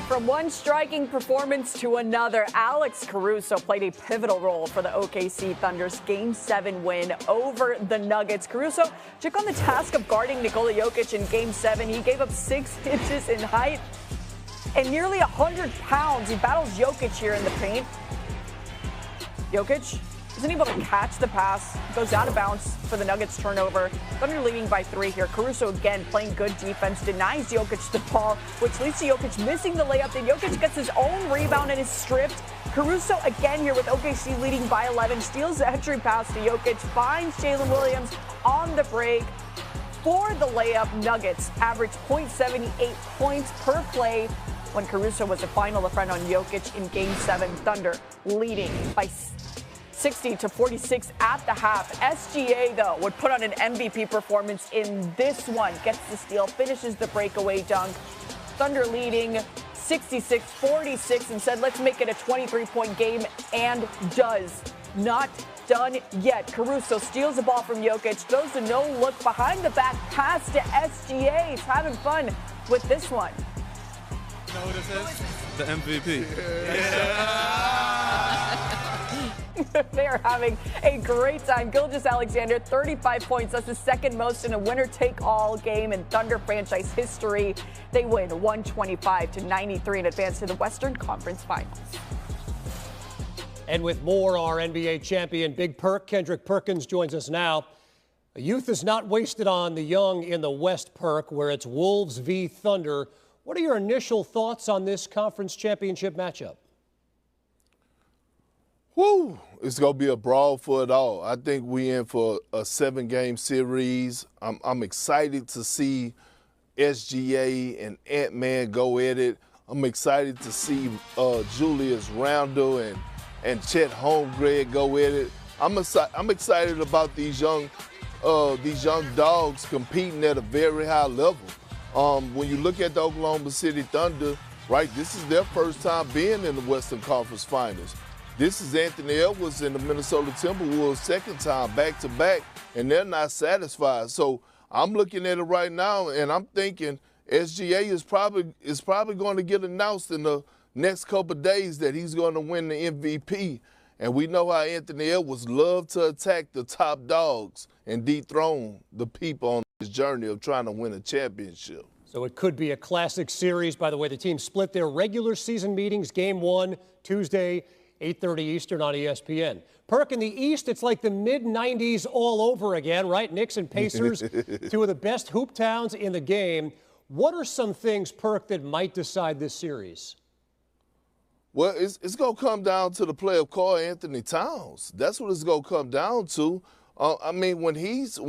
From one striking performance to another, Alex Caruso played a pivotal role for the OKC Thunder's Game 7 win over the Nuggets. Caruso took on the task of guarding Nikola Jokic in Game 7. He gave up 6 inches in height and nearly 100 pounds. He battles Jokic here in the paint. Jokic isn't able to catch the pass, goes out of bounds for the Nuggets turnover. Thunder leading by 3 here. Caruso again playing good defense, denies Jokic the ball, which leads to Jokic missing the layup. Then Jokic gets his own rebound and is stripped. Caruso again here with OKC leading by 11, steals the entry pass to Jokic, finds Jalen Williams on the break for the layup. Nuggets average .78 points per play when Caruso was the final defender on Jokic in Game 7. Thunder leading by 60-46 at the half. SGA, though, would put on an MVP performance in this one. Gets the steal, finishes the breakaway dunk. Thunder leading 66-46 and said, let's make it a 23-point game, and does. Not done yet. Caruso steals the ball from Jokic, throws a no-look behind the back pass to SGA. He's having fun with this one. You know who this is? The MVP. They are having a great time. Gilgeous-Alexander, 35 points. That's the second most in a winner-take-all game in Thunder franchise history. They win 125-93 and advance to the Western Conference Finals. And with more, our NBA champion Big Perk, Kendrick Perkins, joins us now. Youth is not wasted on the young in the West, Perk, where it's Wolves v. Thunder. What are your initial thoughts on this conference championship matchup? Woo! It's going to be a brawl for it all. I think we're in for a 7-game series. I'm excited to see SGA and Ant-Man go at it. I'm excited to see Julius Randle and Chet Holmgren go at it. I'm excited about these young dogs competing at a very high level. When you look at the Oklahoma City Thunder, right, this is their first time being in the Western Conference Finals. This is Anthony Edwards and the Minnesota Timberwolves' second time back-to-back, and they're not satisfied. So I'm looking at it right now, and I'm thinking SGA is probably going to get announced in the next couple of days that he's going to win the MVP. And we know how Anthony Edwards loves to attack the top dogs and dethrone the people on this journey of trying to win a championship. So it could be a classic series. By the way, the team split their regular season meetings. Game 1, Tuesday, 8:30 Eastern on ESPN. Perk, in the East, it's like the mid-90s all over again, right? Knicks and Pacers, two of the best hoop towns in the game. What are some things, Perk, that might decide this series? Well, it's going to come down to the play of Karl Anthony Towns. That's what it's going to come down to. I mean, when he's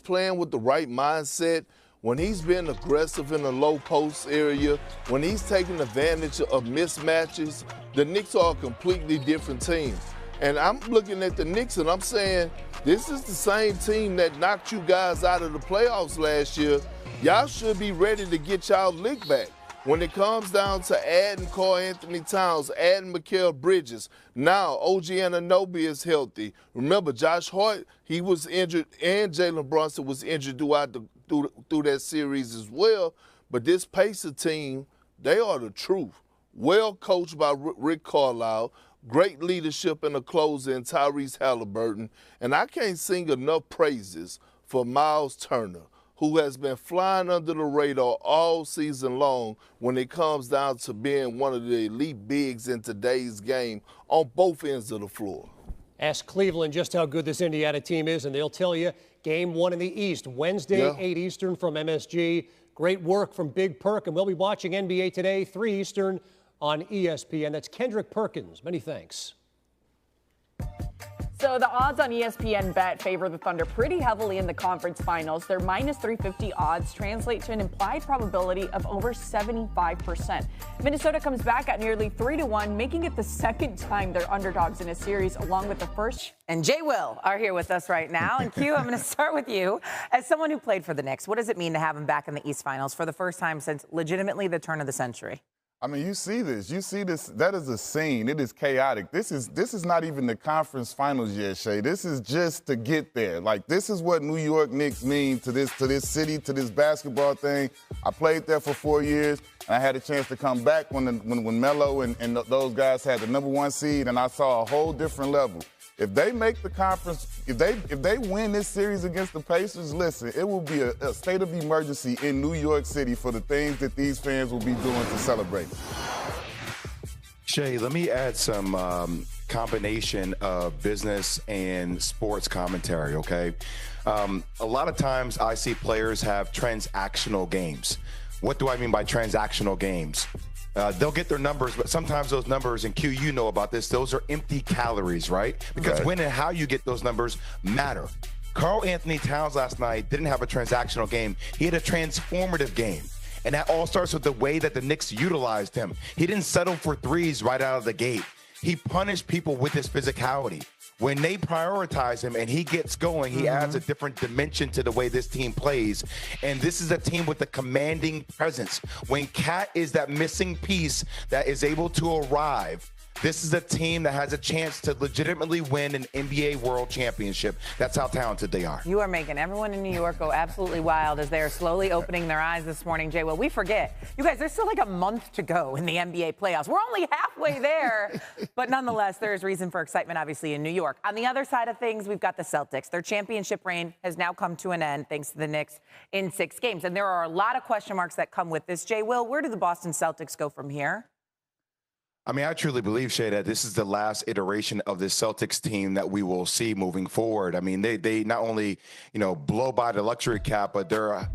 playing with the right mindset, when he's being aggressive in the low post area, when he's taking advantage of mismatches, the Knicks are a completely different team. And I'm looking at the Knicks and I'm saying, this is the same team that knocked you guys out of the playoffs last year. Y'all should be ready to get y'all lick back. When it comes down to adding Karl Anthony Towns, adding Mikal Bridges, now OG Anunoby is healthy. Remember, Josh Hart, he was injured, and Jalen Brunson was injured through that series as well. But this Pacer team, they are the truth. Well coached by Rick Carlisle, great leadership in the closer in Tyrese Halliburton, and I can't sing enough praises for Miles Turner, who has been flying under the radar all season long when it comes down to being one of the elite bigs in today's game on both ends of the floor. Ask Cleveland just how good this Indiana team is, and they'll tell you. Game 1 in the East, Wednesday, 8 Eastern from MSG. Great work from Big Perk, and we'll be watching NBA Today, 3 Eastern on ESPN. That's Kendrick Perkins. Many thanks. So the odds on ESPN Bet favor the Thunder pretty heavily in the conference finals. Their minus 350 odds translate to an implied probability of over 75%. Minnesota comes back at nearly 3-1, making it the second time they're underdogs in a series, along with the first. And Jay Will are here with us right now. And Q, I'm going to start with you. As someone who played for the Knicks, what does it mean to have him back in the East Finals for the first time since legitimately the turn of the century? I mean, you see this. You see this. That is a scene. It is chaotic. This is not even the conference finals yet, Shay. This is just to get there. Like, this is what New York Knicks mean to this city, to this basketball thing. I played there for 4 years, and I had a chance to come back when Melo and those guys had the #1 seed, and I saw a whole different level. If they make the conference, if they win this series against the Pacers, listen, it will be a state of emergency in New York City for the things that these fans will be doing to celebrate. Shay, let me add some combination of business and sports commentary, okay? A lot of times I see players have transactional games. What do I mean by transactional games? They'll get their numbers, but sometimes those numbers, and Q, you know about this, those are empty calories, right? Because when and how you get those numbers matter. Karl Anthony Towns last night didn't have a transactional game. He had a transformative game. And that all starts with the way that the Knicks utilized him. He didn't settle for threes right out of the gate. He punished people with his physicality. When they prioritize him and he gets going, he adds a different dimension to the way this team plays. And this is a team with a commanding presence. When Cat is that missing piece that is able to arrive, this is a team that has a chance to legitimately win an NBA World Championship. That's how talented they are. You are making everyone in New York go absolutely wild as they are slowly opening their eyes this morning, Jay. Well, we forget. You guys, there's still like a month to go in the NBA playoffs. We're only halfway there. But nonetheless, there is reason for excitement, obviously, in New York. On the other side of things, we've got the Celtics. Their championship reign has now come to an end thanks to the Knicks in 6 games. And there are a lot of question marks that come with this. Jay, Will, where do the Boston Celtics go from here? I mean, I truly believe, Shay, that this is the last iteration of this Celtics team that we will see moving forward. I mean, they not only, blow by the luxury cap, but they're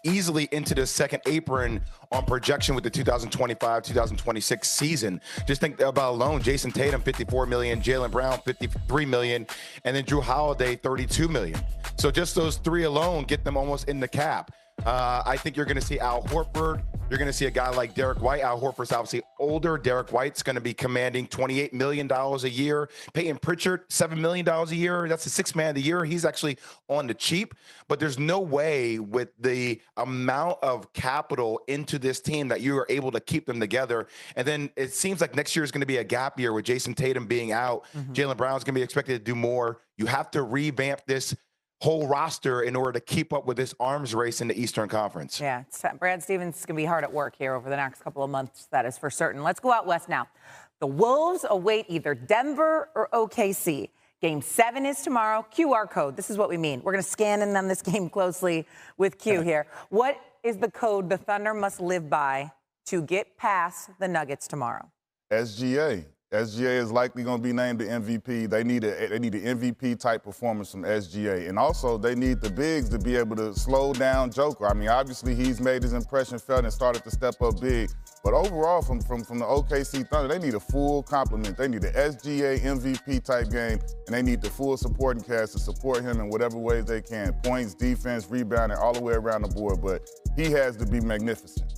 easily into the second apron on projection with the 2025-2026 season. Just think about alone, Jason Tatum, $54 million, Jaylen Brown, $53 million, and then Drew Holiday, $32 million. So just those 3 alone get them almost in the cap. I think you're going to see Al Horford. You're going to see a guy like Derek White. Al Horford's obviously older. Derek White's going to be commanding $28 million a year. Peyton Pritchard, $7 million a year. That's the 6th man of the year. He's actually on the cheap. But there's no way with the amount of capital into this team that you are able to keep them together. And then it seems like next year is going to be a gap year with Jason Tatum being out. Jaylen Brown's going to be expected to do more. You have to revamp this whole roster in order to keep up with this arms race in the Eastern Conference. Yeah, Brad Stevens is going to be hard at work here over the next couple of months, that is for certain. Let's go out west now. The Wolves await either Denver or OKC. Game 7 is tomorrow. QR code, this is what we mean. We're going to scan in on this game closely with Q here. What is the code the Thunder must live by to get past the Nuggets tomorrow? SGA. SGA is likely going to be named the MVP. They need an MVP-type performance from SGA. And also, they need the bigs to be able to slow down Joker. I mean, obviously, he's made his impression felt and started to step up big. But overall, from the OKC Thunder, they need a full complement. They need an SGA MVP-type game, and they need the full supporting cast to support him in whatever ways they can. Points, defense, rebounding, all the way around the board. But he has to be magnificent.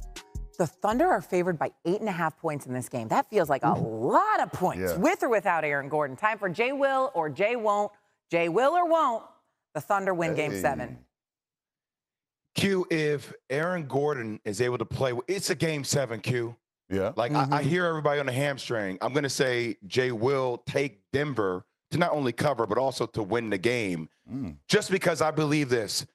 The Thunder are favored by 8.5 points in this game. That feels like a lot of points, with or without Aaron Gordon. Time for Jay Will or Jay Won't. Jay will or won't. The Thunder win Game 7. Q, if Aaron Gordon is able to play, it's a Game 7, Q. Yeah. Like, I hear everybody on the hamstring. I'm going to say Jay will take Denver to not only cover, but also to win the game. Just because I believe this.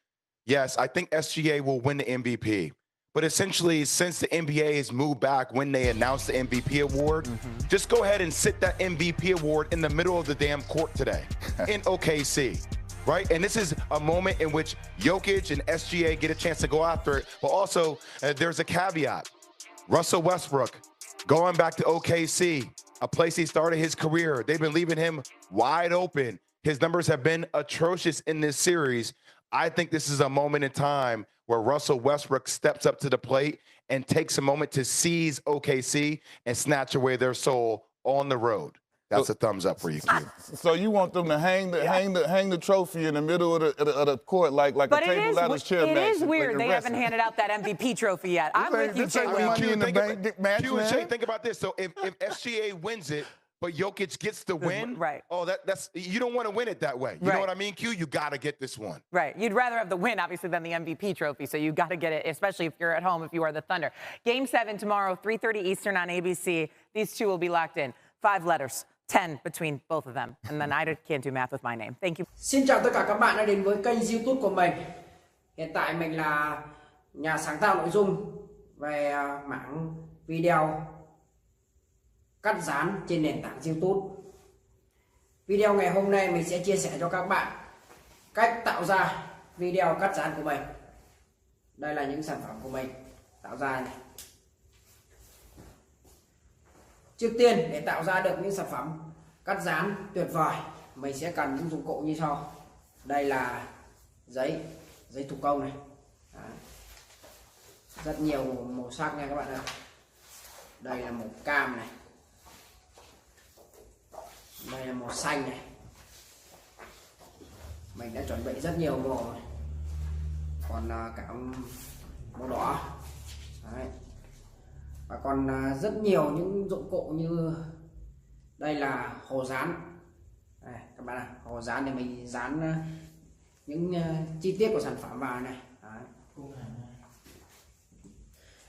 Yes, I think SGA will win the MVP. But essentially, since the NBA has moved back when they announced the MVP award, just go ahead and sit that MVP award in the middle of the damn court today in OKC, right? And this is a moment in which Jokic and SGA get a chance to go after it. But also, there's a caveat. Russell Westbrook, going back to OKC, a place he started his career. They've been leaving him wide open. His numbers have been atrocious in this series. I think this is a moment in time where Russell Westbrook steps up to the plate and takes a moment to seize OKC and snatch away their soul on the road. That's a thumbs up for you, Q. So you want them to hang the trophy in the middle of the court like a table ladders chair match. It is weird they haven't handed out that MVP trophy yet. I'm with you, Jay. Money in the bank match, Q and Shay, think about this. So if SGA wins it, but Jokic gets the win. Right. Oh, that's you don't want to win it that way. You know what I mean, Q? You got to get this one. Right. You'd rather have the win, obviously, than the MVP trophy. So you got to get it, especially if you're at home, if you are the Thunder. Game 7 tomorrow, 3:30 Eastern on ABC. These two will be locked in. 5 letters, 10 between both of them. And then I can't do math with my name. Thank you. Xin chào tất cả các bạn đã đến với kênh YouTube của mình. Hiện tại mình là nhà sáng tạo nội dung về mảng video cắt dán trên nền tảng YouTube. Video ngày hôm nay mình sẽ chia sẻ cho các bạn cách tạo ra video cắt dán của mình. Đây là những sản phẩm của mình tạo ra này. Trước tiên để tạo ra được những sản phẩm cắt dán tuyệt vời, mình sẽ cần những dụng cụ như sau. Đây là giấy thủ công này. Đấy. Rất nhiều màu sắc nha các bạn ạ. Đây là màu cam này. Đây là màu xanh này. Mình đã chuẩn bị rất nhiều màu này. Còn cả màu đỏ. Đấy. Và còn rất nhiều những dụng cụ như đây là hồ dán. Đây, các bạn ạ, hồ dán để mình dán những chi tiết của sản phẩm vào này. Đấy.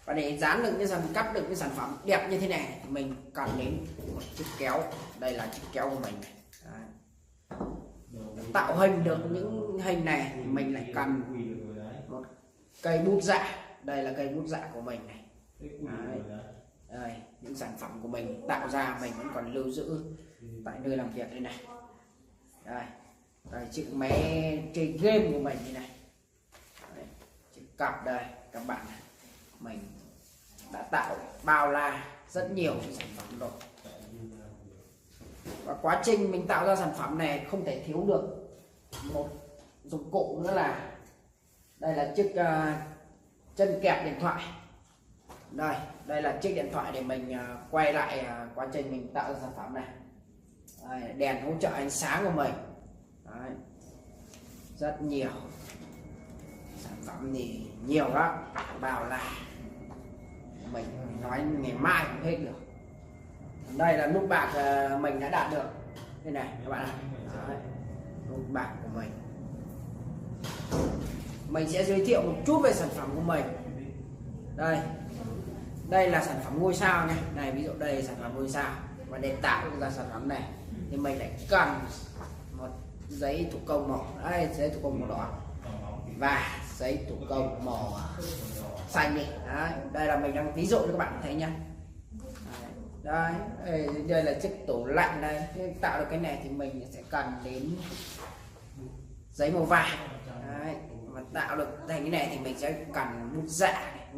Và để dán được cắt được cái sản phẩm đẹp như thế này thì mình cần đến một chiếc kéo. Đây là chiếc kéo của mình này. Đấy. Tạo hình được những hình này thì mình lại cần một cây bút dạ. Đây là cây bút dạ của mình này. Đấy. Đây, những sản phẩm của mình tạo ra mình vẫn còn lưu giữ tại nơi làm việc đây này. Đây chiếc máy chơi game của mình như này. Đấy, chiếc cặp đây các bạn này. Mình đã tạo bao la rất nhiều sản phẩm rồi. Và quá trình mình tạo ra sản phẩm này không thể thiếu được một dụng cụ nữa là đây là chiếc chân kẹp điện thoại. Đây là chiếc điện thoại để mình quay lại quá trình mình tạo ra sản phẩm này. Đây, đèn hỗ trợ ánh sáng của mình. Đấy. Rất nhiều sản phẩm thì nhiều lắm, bao la, mình nói ngày mai cũng hết được. Đây là nút bạc mình đã đạt được đây này các bạn ạ. Nút bạc của mình sẽ giới thiệu một chút về sản phẩm của mình. Đây là sản phẩm ngôi sao này. Này, ví dụ đây là sản phẩm ngôi sao. Và để tạo ra sản phẩm này thì mình lại cần một giấy thủ công màu. Đây, giấy thủ công màu đỏ và giấy thủ công màu xanh đi. Đấy, đây là mình đang ví dụ cho các bạn thấy nhá. Đây là chiếc tủ lạnh đây. Để tạo được cái này thì mình sẽ cần đến giấy màu vàng. Đấy, và tạo được thành cái này thì mình sẽ cần bút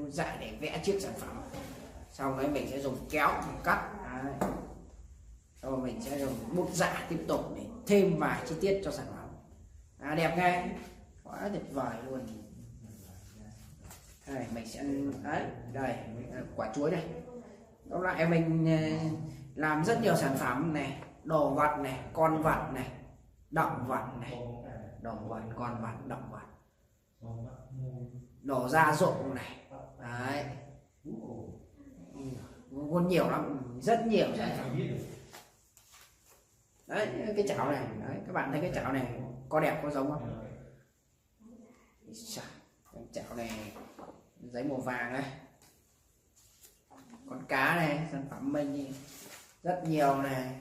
dạ để vẽ chiếc sản phẩm. Sau đấy mình sẽ dùng kéo mình cắt. Đấy. Sau mình sẽ dùng bút dạ tiếp tục để thêm vài chi tiết cho sản phẩm. Đẹp ngay, quá tuyệt vời luôn. Đây, mình sẽ đây quả chuối này. Đó lại mình làm rất nhiều sản phẩm này, đồ vật này, con vật này, động vật này, động vật, con vật, động vật, đồ gia dụng này. Đấy, còn nhiều lắm, rất nhiều sản phẩm. Đấy, cái chảo này, đấy, các bạn thấy cái chảo này có đẹp có giống không? Cái chảo này giấy màu vàng này, con cá này, sản phẩm mình rất nhiều này.